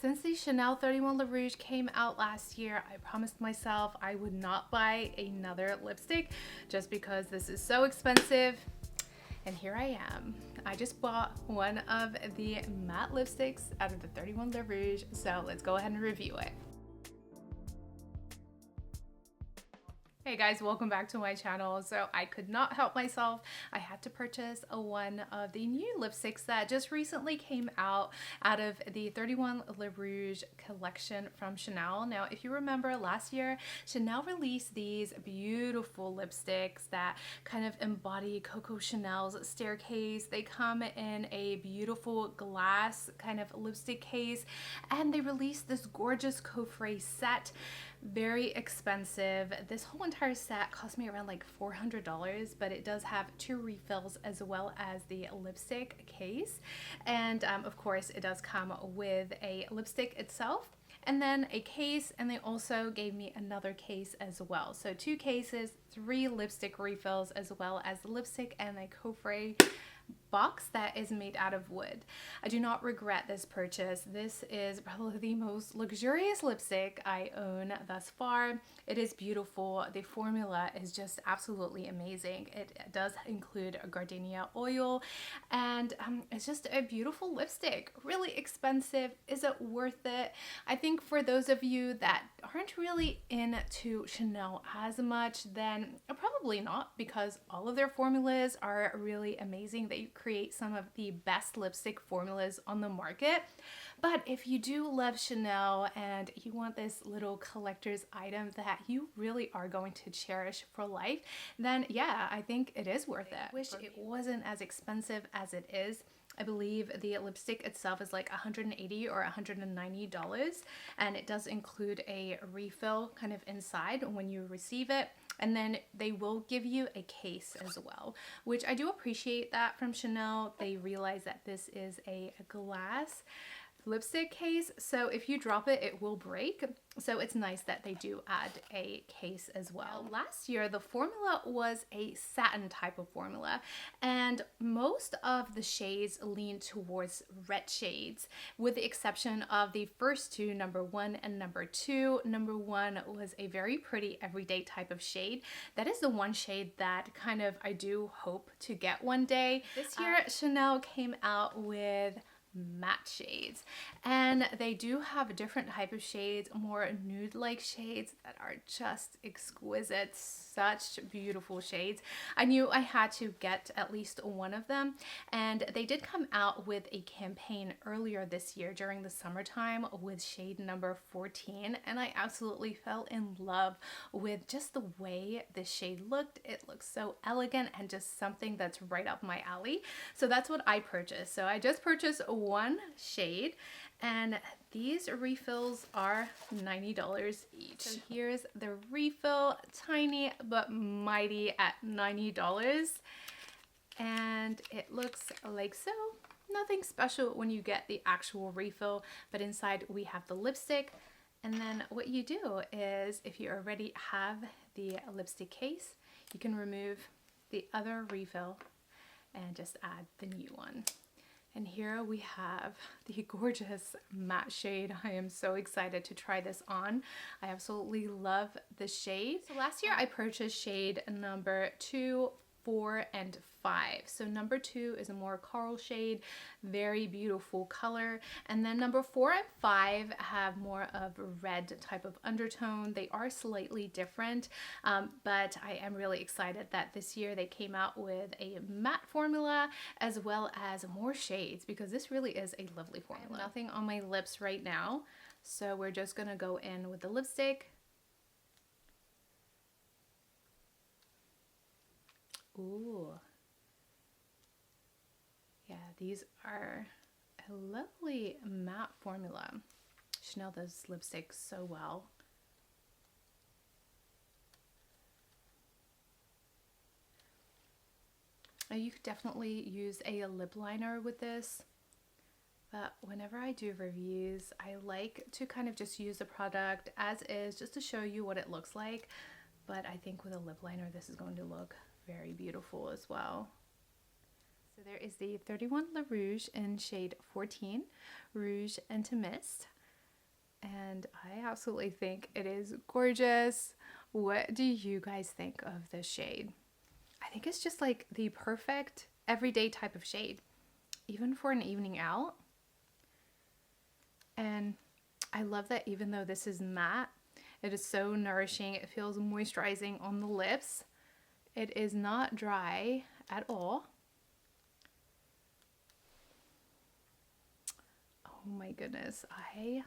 Since the Chanel 31 Le Rouge came out last year, I promised myself I would not buy another lipstick just because this is so expensive. And here I am. I just bought one of the matte lipsticks out of the 31 Le Rouge, so let's go ahead and review it. Hey guys, welcome back to my channel. So I could not help myself. I had to purchase one of the new lipsticks that just recently came out of the 31 Le Rouge collection from Chanel. Now, if you remember last year, Chanel released these beautiful lipsticks that kind of embody Coco Chanel's staircase. They come in a beautiful glass kind of lipstick case, and they released this gorgeous Coffret set. Very expensive. This whole entire set cost me around like $400, but it does have 2 refills as well as the lipstick case. And of course it does come with a lipstick itself and then a case, and they also gave me another case as well. So 2 cases, 3 lipstick refills, as well as the lipstick and a Coffret box that is made out of wood. I do not regret this purchase. This is probably the most luxurious lipstick I own thus far. It is beautiful. The formula is just absolutely amazing. It does include a gardenia oil, and it's just a beautiful lipstick. Really expensive. Is it worth it? I think for those of you that aren't really into Chanel as much, then probably not, because all of their formulas are really amazing. They create some of the best lipstick formulas on the market. But if you do love Chanel and you want this little collector's item that you really are going to cherish for life, then yeah, I think it is worth it. I wish it wasn't as expensive as it is. I believe the lipstick itself is like $180 or $190, and it does include a refill kind of inside when you receive it. And then they will give you a case as well, which I do appreciate that from Chanel. They realize that this is a glass lipstick case, so if you drop it, it will break. So it's nice that they do add a case as well. Last year, the formula was a satin type of formula, and most of the shades lean towards red shades, with the exception of the first 2, number 1 and number 2. Number 1 was a very pretty everyday type of shade. That is the one shade that kind of I do hope to get one day. This year, Chanel came out with matte shades, and they do have a different type of shades, more nude like shades that are just exquisite. Such beautiful shades. I knew I had to get at least one of them, and they did come out with a campaign earlier this year during the summertime with shade number 14, and I absolutely fell in love with just the way this shade looked. It looks so elegant and just something that's right up my alley. So that's what I purchased. So I just purchased one shade, and these refills are $90 each. So here's the refill, tiny but mighty at $90, and it looks like so. Nothing special when you get the actual refill, but inside we have the lipstick. And then what you do is, if you already have the lipstick case, you can remove the other refill and just add the new one. And here we have the gorgeous matte shade. I am so excited to try this on. I absolutely love the shade. So last year I purchased shade number 2, 4, and 5. So number 2 is a more coral shade, very beautiful color, and then number 4 and 5 have more of a red type of undertone. They are slightly different, but I am really excited that this year they came out with a matte formula as well as more shades, because this really is a lovely formula. Nothing on my lips right now, so we're just gonna go in with the lipstick. Ooh. Yeah, these are a lovely matte formula. Chanel does lipstick so well. You could definitely use a lip liner with this, but whenever I do reviews, I like to kind of just use the product as is, just to show you what it looks like. But I think with a lip liner, this is going to look very beautiful as well. So there is the 31 Le Rouge in shade 14, Rouge Intimiste. and I absolutely think it is gorgeous. What do you guys think of this shade? I think it's just like the perfect everyday type of shade, even for an evening out. And I love that even though this is matte, it is so nourishing. It feels moisturizing on the lips. It is not dry at all. Oh my goodness, I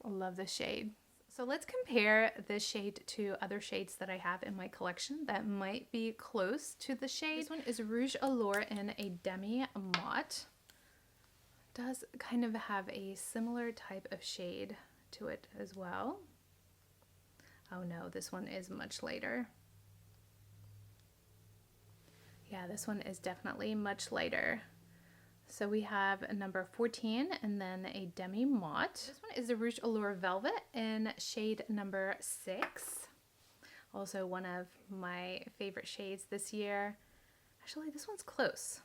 love this shade. So let's compare this shade to other shades that I have in my collection that might be close to the shade. This one is Rouge Allure in a Demi Matte. Does kind of have a similar type of shade to it as well. Oh no, this one is much lighter. Yeah, this one is definitely much lighter. So we have a number 14 and then a Demi Matte. This one is the Rouge Allure Velvet in shade number 6. Also one of my favorite shades this year. Actually, this one's close.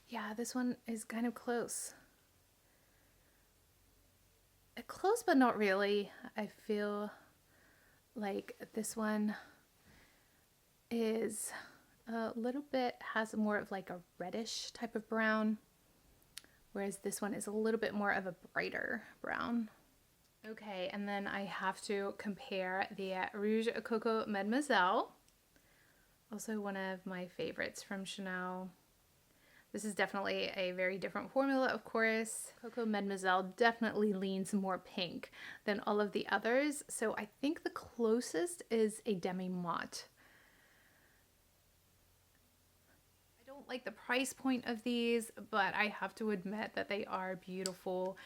Yeah, this one is kind of close. Close, but not really. I feel like this one is a little bit, has more of like a reddish type of brown, whereas this one is a little bit more of a brighter brown. Okay, and then I have to compare the Rouge Coco Mademoiselle, also one of my favorites from Chanel. This is definitely a very different formula, of course. Coco Mademoiselle definitely leans more pink than all of the others, so I think the closest is a Demi Matte. I don't like the price point of these, but I have to admit that they are beautiful,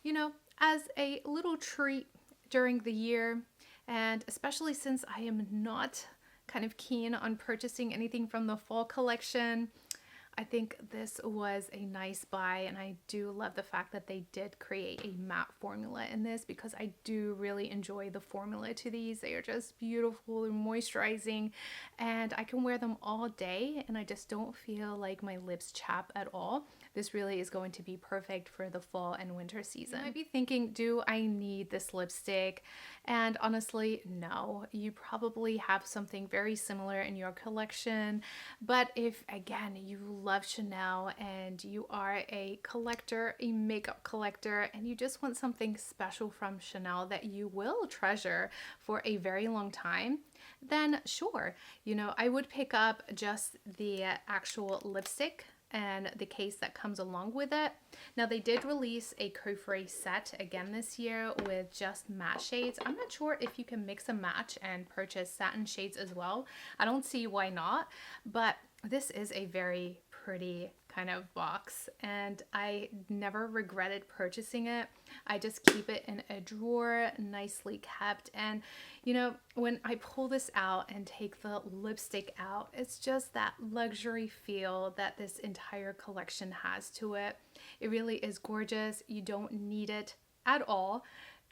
you know, as a little treat during the year, and especially since I am not kind of keen on purchasing anything from the fall collection. I think this was a nice buy, and I do love the fact that they did create a matte formula in this because I do really enjoy the formula to these. They are just beautiful and moisturizing, and I can wear them all day and I just don't feel like my lips chap at all. This really is going to be perfect for the fall and winter season. You might be thinking, do I need this lipstick? And honestly, no. You probably have something very similar in your collection, but if, again, you love Chanel and you are a collector, a makeup collector, and you just want something special from Chanel that you will treasure for a very long time, then sure, you know, I would pick up just the actual lipstick and the case that comes along with it. Now they did release a Coffret set again this year with just matte shades. I'm not sure if you can mix and match and purchase satin shades as well. I don't see why not, but this is a very pretty kind of box and I never regretted purchasing it. I just keep it in a drawer, nicely kept, and you know, when I pull this out and take the lipstick out, it's just that luxury feel that this entire collection has to it. It really is gorgeous. You don't need it at all.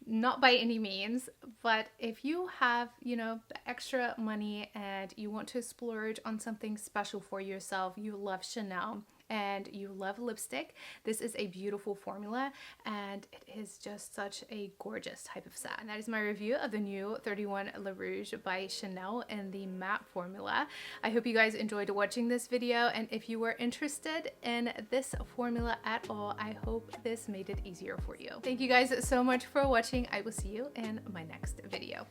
Not by any means, but if you have, you know, the extra money and you want to splurge on something special for yourself, you love Chanel and you love lipstick, this is a beautiful formula and it is just such a gorgeous type of set. And that is my review of the new 31 Le Rouge by Chanel in the matte formula. I hope you guys enjoyed watching this video, and if you were interested in this formula at all, I hope this made it easier for you. Thank you guys so much for watching. I will see you in my next video.